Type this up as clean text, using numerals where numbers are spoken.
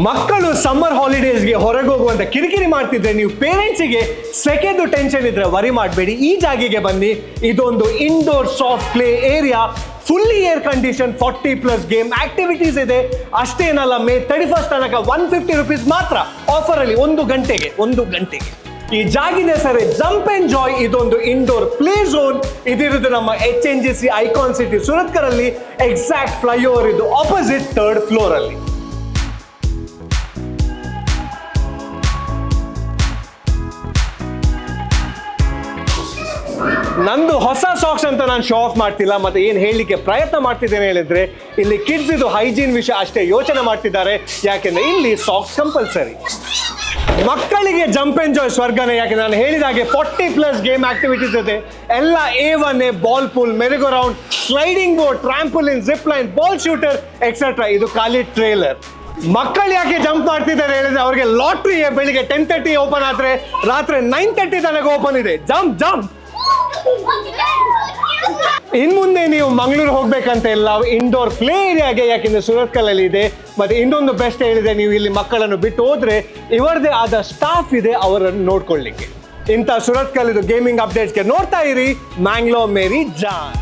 ಮಕ್ಕಳು ಸಮ್ಮರ್ ಹಾಲಿಡೇಸ್ಗೆ ಹೊರಗೆ ಹೋಗುವಂತ ಕಿರಿಕಿರಿ ಮಾಡ್ತಿದ್ರೆ ನೀವು ಪೇರೆಂಟ್ಸಿಗೆ ಸೆಕೆದು ಟೆನ್ಷನ್ ಇದ್ರೆ ವರಿ ಮಾಡಬೇಡಿ. ಈ ಜಾಗಿಗೆ ಬನ್ನಿ. ಇದೊಂದು indoor soft play area, fully air condition, 40+ game activities ಇದೆ. ಅಷ್ಟೇನಲ್ಲ, ಮೇ 31 ತನಕ 150 ರೂಪೀಸ್ ಮಾತ್ರ ಆಫರ್ ಅಲ್ಲಿ ಒಂದು ಗಂಟೆಗೆ. ಈ ಜಾಗಿನ ಹೆಸರೇ ಜಂಪ್ ಅಂಡ್ ಜಾಯ್. ಇದೊಂದು ಇಂಡೋರ್ ಪ್ಲೇ ಝೋನ್. ಇದಿರೋದು ನಮ್ಮ HNGC ಐಕಾನ್ ಸಿಟಿ ಸುರತ್ಕಲ್ ಅಲ್ಲಿ, ಎಕ್ಸಾಕ್ಟ್ ಫ್ಲೈಓವರ್ ಇದು ಆಪೋಸಿಟ್ 3rd ಫ್ಲೋರ್ ಅಲ್ಲಿ. ನಂದು ಹೊಸ ಸಾಕ್ಸ್ ಅಂತ ನಾನು ಶೋ ಆಫ್ ಮಾಡ್ತಿಲ್ಲ, ಮತ್ತೆ ಏನು ಹೇಳಲಿಕ್ಕೆ ಪ್ರಯತ್ನ ಮಾಡ್ತಿದ್ದೇನೆ ಹೇಳಿದ್ರೆ, ಇಲ್ಲಿ ಕಿಡ್ಸ್ ಇದು ಹೈಜೀನ್ ವಿಷಯ ಅಷ್ಟೇ ಯೋಚನೆ ಮಾಡ್ತಿದ್ದಾರೆ. ಯಾಕೆಂದ್ರೆ ಇಲ್ಲಿ ಸಾಕ್ಸ್ ಕಂಪಲ್ಸರಿ. ಮಕ್ಕಳಿಗೆ ಜಂಪ್ ಅಂಡ್ ಜಾಯ್ ಸ್ವರ್ಗನೇ. ಯಾಕೆ ನಾನು ಹೇಳಿದ ಹಾಗೆ 40+ ಗೇಮ್ ಆಕ್ಟಿವಿಟೀಸ್ ಇದೆ. ಎಲ್ಲ A1A, ball pool, merry go round, sliding board, trampoline, zip line, ball shooter etcetera. ಇದು ಖಾಲಿ ಟ್ರೇಲರ್. ಮಕ್ಕಳು ಯಾಕೆ ಜಂಪ್ ಮಾಡ್ತಿದ್ದಾರೆ ಹೇಳಿದ್ರೆ, ಅವ್ರಿಗೆ ಲಾಟ್ರಿ ಬೆಳಿಗ್ಗೆ 10:30 ಓಪನ್ ಆದ್ರೆ ರಾತ್ರಿ 9:30 ತನಕ ಓಪನ್ ಇದೆ. ಜಂಪ್. ಇನ್ ಮುಂದೆ ನೀವು ಮಂಗಳೂರು ಹೋಗ್ಬೇಕಂತ ಇಲ್ಲ, ಇಂಡೋರ್ ಪ್ಲೇ ಏರಿಯಾಗೆ, ಯಾಕೆಂದ್ರೆ ಸುರತ್ಕಲ್ ಅಲ್ಲಿ ಇದೆ. ಮತ್ತೆ ಇನ್ನೊಂದು ಬೆಸ್ಟ್ ಹೇಳಿದೆ, ನೀವು ಇಲ್ಲಿ ಮಕ್ಕಳನ್ನು ಬಿಟ್ಟು ಹೋದ್ರೆ ಇವರದೇ ಆದ ಸ್ಟಾಫ್ ಇದೆ ಅವರನ್ನು ನೋಡ್ಕೊಳ್ಳಿಕ್ಕೆ. ಇಂಥ ಸುರತ್ಕಲ್ ಇದು ಗೇಮಿಂಗ್ ಅಪ್ಡೇಟ್ಸ್ಗೆ ನೋಡ್ತಾ ಇರಿ ಮ್ಯಾಂಗ್ಲೋ ಮೇರಿ ಜಾನ್.